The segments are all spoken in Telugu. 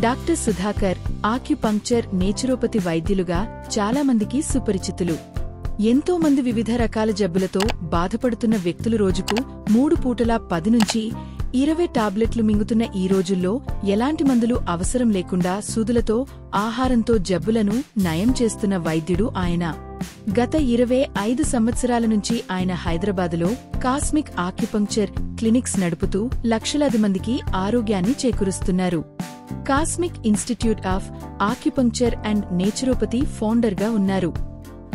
డాక్టర్ సుధాకర్ ఆక్యుపంక్చర్ నేచురోపతి వైద్యులుగా చాలా మందికి సుపరిచితులు. ఎంతో మంది వివిధ రకాల జబ్బులతో బాధపడుతున్న వ్యక్తులు రోజుకు 3 పూటలా 10 నుంచి 20 టాబ్లెట్లు మింగుతున్న ఈ రోజుల్లో ఎలాంటి మందులు అవసరం లేకుండా సూదులతో, ఆహారంతో జబ్బులను నయం చేస్తున్న వైద్యుడు ఆయన. గత 25 సంవత్సరాల నుంచి ఆయన హైదరాబాదులో కాస్మిక్ ఆక్యుపంక్చర్ క్లినిక్స్ నడుపుతూ లక్షలాది మందికి ఆరోగ్యాన్ని చేకూరుస్తున్నారు. Cosmic institute of acupuncture and naturopathy ఫౌండర్గా ఉన్నారు.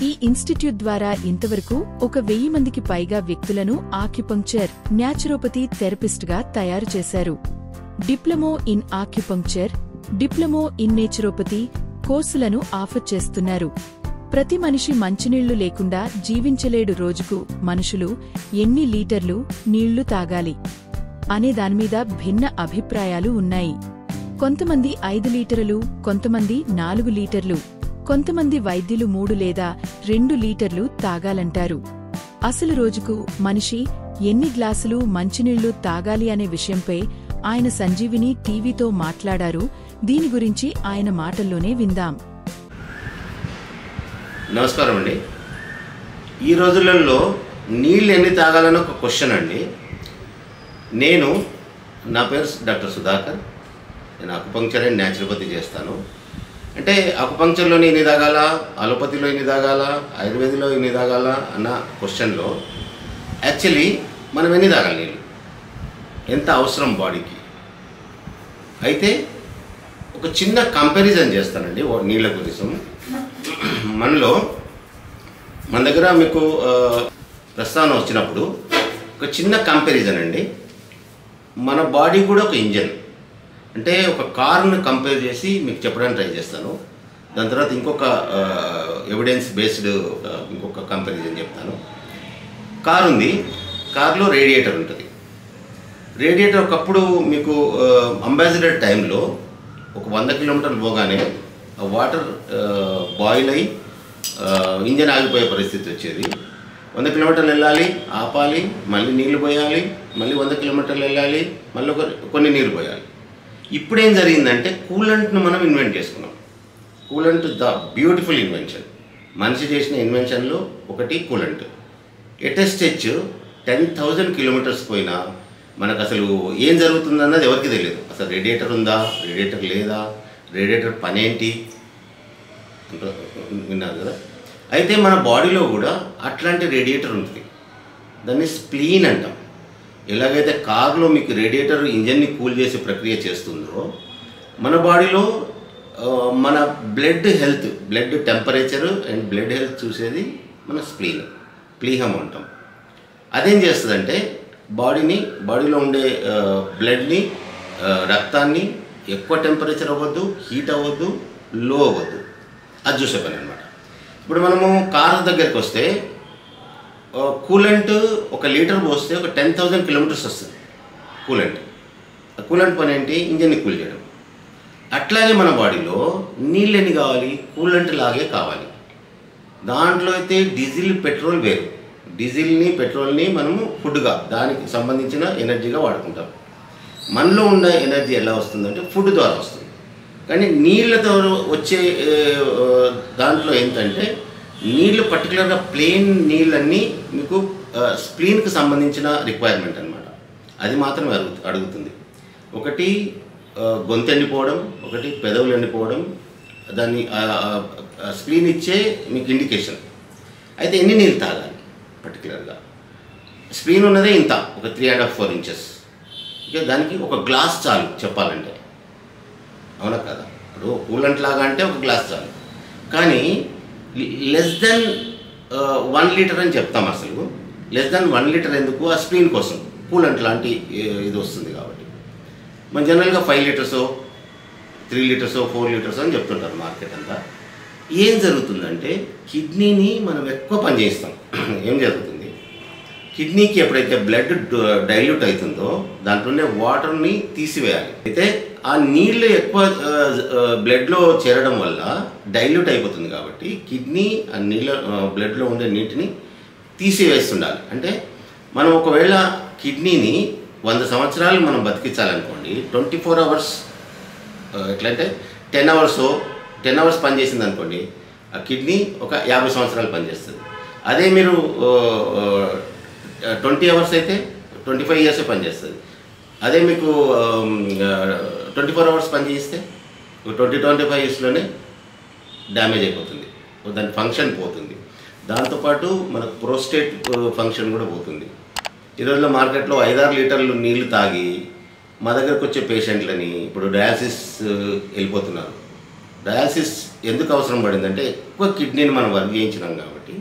ఈ ఇన్స్టిట్యూట్ ద్వారా ఇంతవరకు 1000 మందికి పైగా వ్యక్తులను ఆక్యుపంక్చర్, న్యాచురోపతి థెరపిస్ట్గా తయారు చేశారు. Diploma in acupuncture, diploma in naturopathy కోర్సులను ఆఫర్ చేస్తున్నారు. ప్రతి మనిషి మంచినీళ్లు లేకుండా జీవించలేడు. రోజుకు మనుషులు ఎన్ని లీటర్లు నీళ్లు తాగాలి అనే దానిమీద భిన్న అభిప్రాయాలు ఉన్నాయి. కొంతమంది 5 లీటర్లు, కొంతమంది 4 లీటర్లు, కొంతమంది వైద్యులు 3 లేదా 2 లీటర్లు తాగాలంటారు. అసలు రోజుకు మనిషి ఎన్ని గ్లాసులు మంచినీళ్లు తాగాలి అనే విషయంపై ఆయన సంజీవిని టీవీతో మాట్లాడారు. దీని గురించి ఆయన మాటల్లోనే విందాం. నమస్కారం అండి. ఈ రోజులలో నీళ్ళు ఎన్ని తాగాలని ఒక క్వశ్చన్ అండి. నా పేరు డాక్టర్ సుధాకర్. నేను అకుపంక్చర్ అండ్ న్యాచురోపతి చేస్తాను. అంటే అకుపంక్చర్లోని ఎన్ని తాగాల, అలోపతిలో ఎన్ని తాగాల, ఆయుర్వేదిలో ఎన్ని తాగాల అన్న క్వశ్చన్లో యాక్చువల్లీ మనం ఎన్ని తాగాలి, నీళ్ళు ఎంత అవసరం బాడీకి. అయితే ఒక చిన్న కంపారిజన్ చేస్తానండి నీళ్ళ గురించి. మన దగ్గర మీకు ప్రస్తావన వచ్చినప్పుడు ఒక చిన్న కంపారిజన్ అండి. మన బాడీ కూడా ఒక ఇంజన్. అంటే ఒక కార్ను కంపేర్ చేసి మీకు చెప్పడానికి ట్రై చేస్తాను. దాని తర్వాత ఇంకొక ఎవిడెన్స్ బేస్డ్ ఇంకొక కంపారిజన్ చెప్తాను. కారు ఉంది, కారులో రేడియేటర్ ఉంటుంది. రేడియేటర్ ఒకప్పుడు మీకు అంబాసిడర్ టైంలో ఒక 100 కిలోమీటర్లు పోగానే ఆ వాటర్ బాయిల్ అయ్యి ఇంజన్ ఆగిపోయే పరిస్థితి వచ్చేది. 100 కిలోమీటర్లు వెళ్ళాలి, ఆపాలి, మళ్ళీ నీళ్లు పోయాలి, మళ్ళీ 100 కిలోమీటర్లు వెళ్ళాలి, మళ్ళీ కొన్ని నీళ్ళు పోయాలి. ఇప్పుడేం జరిగిందంటే కూలెంట్ను మనం ఇన్వెంట్ చేసుకున్నాం. Coolant the beautiful invention. మనిషి చేసిన ఇన్వెన్షన్లో ఒకటి కూలెంట్. ఎటెస్టెచ్ 10,000 కిలోమీటర్స్ పోయినా మనకు అసలు ఏం జరుగుతుందన్నది ఎవరికి తెలియదు. అసలు రేడియేటర్ ఉందా, రేడియేటర్ లేదా, రేడియేటర్ పనేంటి విన్నారు కదా. అయితే మన బాడీలో కూడా అట్లాంటి రేడియేటర్ ఉంటుంది. దాన్ని స్ప్లీన్ అంటాం. ఎలాగైతే కారులో మీకు రేడియేటర్ ఇంజన్ని కూల్ చేసే ప్రక్రియ చేస్తుందో మన బాడీలో మన blood health, blood temperature and blood health చూసేది మన ప్లీహం అంటాం. అదేం చేస్తుందంటే బాడీలో ఉండే బ్లడ్ని, రక్తాన్ని ఎక్కువ టెంపరేచర్ అవ్వద్దు, హీట్ అవ్వద్దు, లో అవ్వద్దు, అది చూసే పని అనమాట. ఇప్పుడు మనము కారు దగ్గరికి వస్తే కూలెంట్ 1 లీటర్ పోస్తే ఒక 10,000 కిలోమీటర్స్ వస్తుంది కూలెంట్ పని ఏంటి, ఇంజన్ని కూల్ చేయడం. అట్లాగే మన బాడీలో నీళ్ళు ఎన్ని కావాలి, కూలెంట్ లాగే కావాలి. దాంట్లో అయితే డీజిల్, పెట్రోల్ వేరు. డీజిల్ని, పెట్రోల్ని మనము ఫుడ్గా, దానికి సంబంధించిన ఎనర్జీగా వాడుకుంటాం. మనలో ఉన్న ఎనర్జీ ఎలా వస్తుందంటే ఫుడ్ ద్వారా వస్తుంది. కానీ నీళ్ళతో వచ్చే దాంట్లో ఏంటంటే నీళ్ళు పర్టికులర్గా ప్లెయిన్ నీళ్ళన్నీ మీకు స్ప్లీన్కి సంబంధించిన రిక్వైర్మెంట్ అనమాట. అది మాత్రం అడుగుతుంది. ఒకటి గొంతు ఎండిపోవడం, ఒకటి పెదవులు ఎండిపోవడం, దాన్ని స్ప్లీన్ ఇచ్చే మీకు ఇండికేషన్. అయితే ఎన్ని నీళ్ళు తాగాలి పర్టికులర్గా? స్ప్లీన్ ఉన్నదే ఇంత, ఒక 3.5-4 ఇంచెస్. ఇక దానికి ఒక గ్లాస్ చాలు చెప్పాలంటే, అవునా కదా. ఇప్పుడు కూలెంట్ లాగా అంటే ఒక గ్లాస్ చాలు. కానీ లెస్ దెన్ 1 లీటర్ అని చెప్తాం. అసలు లెస్ దెన్ 1 లీటర్ ఎందుకు? ఆ స్ప్లీన్ కోసం కూలెంట్ లాంటి ఇది వస్తుంది కాబట్టి. మన జనరల్గా 5 లీటర్సో, 3 లీటర్సో, 4 లీటర్సో అని చెప్తుంటారు మార్కెట్ అంతా. ఏం జరుగుతుందంటే కిడ్నీని మనం ఎక్కువ పని చేయిస్తాం. ఏం జరుగుతుంది, కిడ్నీకి ఎప్పుడైతే బ్లడ్ డైల్యూట్ అవుతుందో దాంట్లోనే వాటర్ని తీసివేయాలి. అయితే ఆ నీళ్ళు ఎక్కువ బ్లడ్లో చేరడం వల్ల డైల్యూట్ అయిపోతుంది కాబట్టి కిడ్నీ ఆ బ్లడ్లో ఉండే నీటిని తీసివేస్తుండాలి. అంటే మనం ఒకవేళ కిడ్నీని 100 సంవత్సరాలు మనం బతికించాలనుకోండి, 24 అవర్స్ ఎట్లంటే 10 అవర్స్ పనిచేసింది అనుకోండి, ఆ కిడ్నీ ఒక 50 సంవత్సరాలు పనిచేస్తుంది. అదే మీరు 20 అవర్స్ అయితే 25 ఇయర్సే పనిచేస్తుంది. అదే మీకు 24 అవర్స్ పనిచేస్తే 25 ఇయర్స్లోనే డ్యామేజ్ అయిపోతుంది, దాని ఫంక్షన్ పోతుంది. దాంతోపాటు మనకు ప్రోస్టేట్ ఫంక్షన్ కూడా పోతుంది. ఈ రోజుల్లో మార్కెట్లో 5-6 లీటర్లు నీళ్లు తాగి మా దగ్గరకు వచ్చే పేషెంట్లని ఇప్పుడు డయాలసిస్ వెళ్ళిపోతున్నారు. డయాలసిస్ ఎందుకు అవసరం పడిందంటే ఎక్కువ కిడ్నీని మనం వర్క్ చేయించినాం కాబట్టి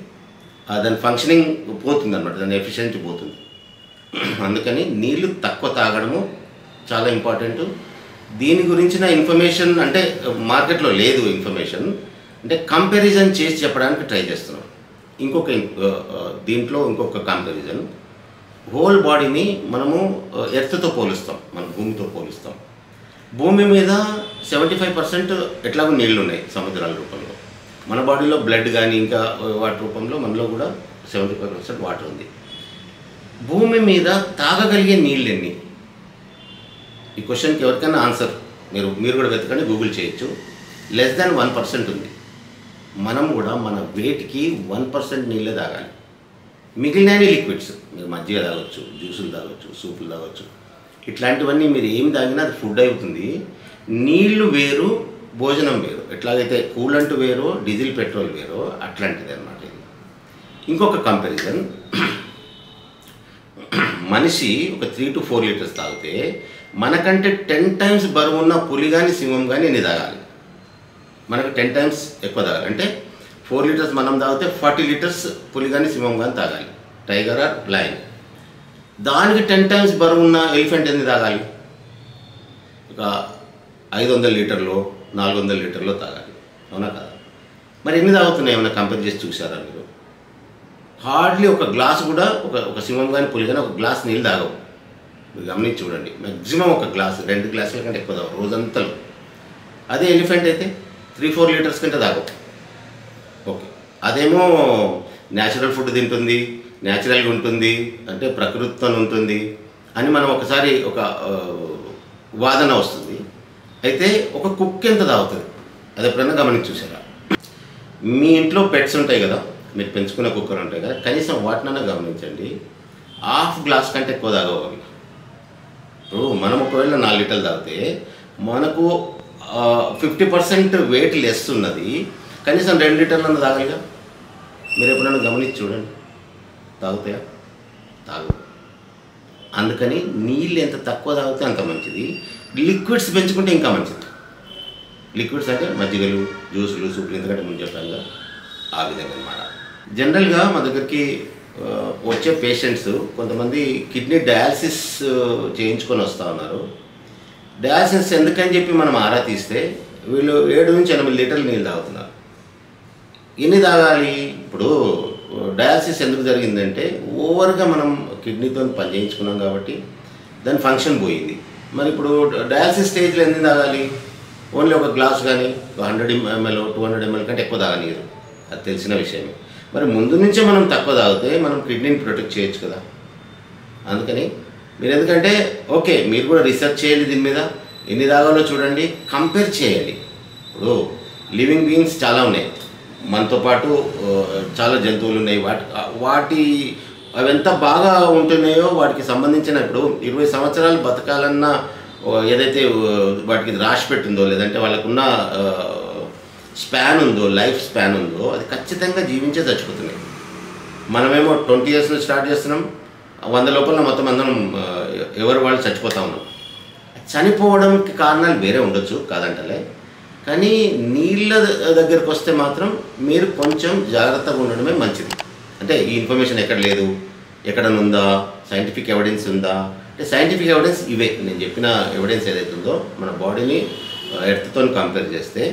దాని ఫంక్షనింగ్ పోతుంది అన్నమాట, దాని ఎఫిషియన్సీ పోతుంది. అందుకని నీళ్లు తక్కువ తాగడము చాలా ఇంపార్టెంట్. దీని గురించిన ఇన్ఫర్మేషన్ అంటే మార్కెట్లో లేదు ఇన్ఫర్మేషన్, అంటే కంపారిజన్ చేసి చెప్పడానికి ట్రై చేస్తున్నాం. దీంట్లో ఇంకొక కంపారిజన్, హోల్ బాడీని మనము ఎర్త్తో పోలుస్తాం, మన భూమితో పోలుస్తాం. భూమి మీద 75% ఎట్లాగో నీళ్ళు ఉన్నాయి సముద్రాల రూపంలో. మన బాడీలో బ్లడ్ కానీ ఇంకా వాటి రూపంలో మనలో కూడా 75% వాటర్ ఉంది. భూమి మీద తాగగలిగే నీళ్ళు ఎన్ని? ఈ క్వశ్చన్కి ఎవరికైనా ఆన్సర్ మీరు కూడా వెతకండి, గూగుల్ చేయొచ్చు. లెస్ దాన్ 1% ఉంది. మనం కూడా మన వెయిట్కి 1% నీళ్ళే తాగాలి. మిగిలిన లిక్విడ్స్ మీరు మజ్జిగ తాగొచ్చు, జ్యూసులు తాగొచ్చు, సూపులు తాగొచ్చు, ఇట్లాంటివన్నీ మీరు ఏం తాగినా అది ఫుడ్ అవుతుంది. నీళ్లు వేరు, భోజనం వేరు. ఎట్లాగైతే కూలంట్ వేరో డీజిల్ పెట్రోల్ వేరో అట్లాంటిది అన్నమాట ఇది. ఇంకొక కంపారిజన్, మనిషి ఒక 3 to 4 లీటర్స్ తాగితే మనకంటే 10 times బరువు ఉన్న పులి కానీ సింహం కానీ ఎన్ని తాగాలి? మనకు 10 times ఎక్కువ తాగాలి. అంటే 4 లీటర్స్ మనం తాగితే 40 లీటర్స్ పులి కానీ సింహం కానీ తాగాలి, టైగర్ ఆర్ లయన్. దానికి 10 times బరువు ఉన్న ఎలిఫెంట్ ఎన్ని తాగాలి? ఒక 500 లీటర్లో 400 లీటర్లో తాగాలి, అవునా కదా? మరి ఎన్ని తాగుతున్నాయి ఏమైనా కంపేర్ చేసి చూసారా మీరు? హార్డ్లీ ఒక గ్లాస్ కూడా ఒక సింహం కానీ పులి కానీ ఒక గ్లాస్ నీళ్ళు తాగవు. మీరు గమనించి చూడండి, మ్యాక్సిమం ఒక గ్లాస్, 2 గ్లాసుల కంటే ఎక్కువ తాగవు రోజంతలో. అదే ఎలిఫెంట్ అయితే 3-4 లీటర్స్ కంటే తాగవు. ఓకే, అదేమో న్యాచురల్ ఫుడ్ తింటుంది, న్యాచురల్గా ఉంటుంది, అంటే ప్రకృతితో ఉంటుంది అని మనం ఒకసారి ఒక వాదన వస్తుంది. అయితే ఒక కుక్క ఎంత తాగుతుంది అది ఎప్పుడైనా గమనించి చూసారా? మీ ఇంట్లో పెట్స్ ఉంటాయి కదా, మీరు పెంచుకున్న కుక్కలు ఉంటాయి కదా, కనీసం వాటినైనా గమనించండి. హాఫ్ గ్లాస్ కంటే ఎక్కువ తాగవాలి. ఇప్పుడు మనం ఒకవేళ 4 లీటర్లు తాగితే మనకు 50% వెయిట్ లెస్ ఉన్నది, కనీసం 2 లీటర్లను తాగాలిగా. మీరు ఎప్పుడైనా గమనించి చూడండి, తాగుతాయా? తాగు. అందుకని నీళ్ళు ఎంత తక్కువ తాగితే అంత మంచిది. లిక్విడ్స్ పెంచుకుంటే ఇంకా మంచిది. లిక్విడ్స్ అంటే మజ్జిగలు, జ్యూసులు, సూపులు, ఎందుకంటే ముందు చెప్పాను ఆ విధంగా అన్నమాట. జనరల్గా మా దగ్గరికి వచ్చే పేషెంట్స్ కొంతమంది కిడ్నీ డయాలసిస్ చేయించుకొని వస్తూ ఉన్నారు. డయాలసిస్ ఎందుకని చెప్పి మనం ఆరా తీస్తే వీళ్ళు 7 నుంచి 8 లీటర్లు నీళ్ళు తాగుతున్నారు. ఎన్ని తాగాలి? ఇప్పుడు డయాలసిస్ ఎందుకు జరిగిందంటే ఓవర్గా మనం కిడ్నీతో పని చేయించుకున్నాం కాబట్టి దాని ఫంక్షన్ పోయింది. మరి ఇప్పుడు డయాలసిస్ స్టేజ్లో ఎన్ని తాగాలి? ఓన్లీ ఒక గ్లాస్ కానీ 100 ml 200 ml కంటే ఎక్కువ తాగనీరు, అది తెలిసిన విషయమే. మరి ముందు నుంచే మనం తక్కువ తాగితే మనం కిడ్నీని ప్రొటెక్ట్ చేయొచ్చు కదా. అందుకని మీరు ఎందుకంటే ఓకే మీరు కూడా రీసెర్చ్ చేయాలి, దీని మీద ఎన్ని తాగాలో చూడండి, కంపేర్ చేయాలి. ఇప్పుడు లివింగ్ బీయింగ్స్ చాలా ఉన్నాయి, మనతో పాటు చాలా జంతువులు ఉన్నాయి. వాటి అవి ఎంత బాగా ఉంటున్నాయో వాటికి సంబంధించిన ఇప్పుడు 20 సంవత్సరాలు బతకాలన్న ఏదైతే వాటికి రాసి పెట్టిందో, లేదంటే వాళ్ళకున్న స్పాన్ ఉందో, లైఫ్ స్పాన్ ఉందో, అది ఖచ్చితంగా జీవించే చచ్చిపోతున్నాయి. మనమేమో 20 years నుంచి స్టార్ట్ చేస్తున్నాం, 100 లోపల మొత్తం అందరం ఎవరు వాళ్ళు చచ్చిపోతూ ఉన్నాం. చనిపోవడానికి కారణాలు వేరే ఉండొచ్చు, కాదంటలే. కానీ నీళ్ళ దగ్గరికి వస్తే మాత్రం మీరు కొంచెం జాగ్రత్తగా ఉండడమే మంచిది. అంటే ఈ ఇన్ఫర్మేషన్ ఎక్కడ లేదు, ఎక్కడనుందా, సైంటిఫిక్ ఎవిడెన్స్ ఉందా అంటే సైంటిఫిక్ ఎవిడెన్స్ ఇవే నేను చెప్పిన ఎవిడెన్స్ ఏదైతే ఉందో, మన బాడీని ఎర్త్తో కంపేర్ చేస్తే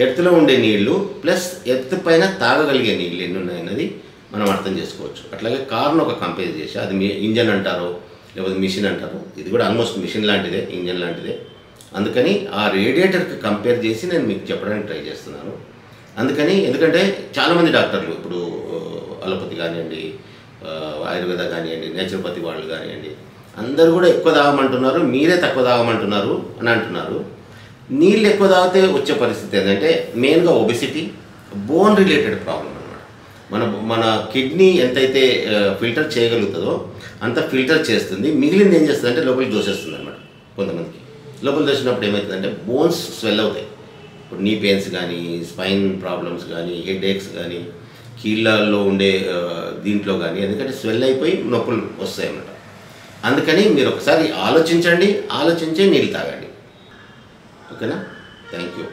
ఎర్త్లో ఉండే నీళ్లు ప్లస్ ఎర్త్ పైన తాగగలిగే నీళ్ళు ఎన్ని ఉన్నాయన్నది మనం అర్థం చేసుకోవచ్చు. అట్లాగే కార్ను ఒక కంపేర్ చేసి అది మీ ఇంజన్ అంటారో లేకపోతే మిషన్ అంటారో, ఇది కూడా ఆల్మోస్ట్ మిషన్ లాంటిదే, ఇంజన్ లాంటిదే. అందుకని ఆ రేడియేటర్కి కంపేర్ చేసి నేను మీకు చెప్పడానికి ట్రై చేస్తున్నాను. అందుకని ఎందుకంటే చాలామంది డాక్టర్లు ఇప్పుడు అలోపతి కానివ్వండి, ఆయుర్వేద కానివ్వండి, నేచురోపతి వాళ్ళు కానివ్వండి, అందరూ కూడా ఎక్కువ తాగమంటున్నారు, మీరే తక్కువ తాగమంటున్నారు అని అంటున్నారు. నీళ్ళు ఎక్కువ తాగితే వచ్చే పరిస్థితి ఏంటంటే మెయిన్గా ఒబెసిటీ, బోన్ రిలేటెడ్ ప్రాబ్లం అనమాట. మన కిడ్నీ ఎంతైతే ఫిల్టర్ చేయగలుగుతుందో అంత ఫిల్టర్ చేస్తుంది, మిగిలింది ఏం చేస్తుంది అంటే లోపలికి దోసేస్తుంది అనమాట. కొంతమందికి లోపలికి దోసినప్పుడు ఏమవుతుందంటే బోన్స్ స్వెల్ అవుతాయి. ఇప్పుడు నీ పెయిన్స్ కానీ, స్పైన్ ప్రాబ్లమ్స్ కానీ, హెడ్ ఏక్స్ కానీ, కీళ్ళల్లో ఉండే దీంట్లో కానీ, ఎందుకంటే స్వెల్ అయిపోయి నొప్పులు వస్తాయి అన్నమాట. అందుకని మీరు ఒకసారి ఆలోచించండి, ఆలోచించే నీళ్ళు తాగండి. ఓకేనా? Thank you.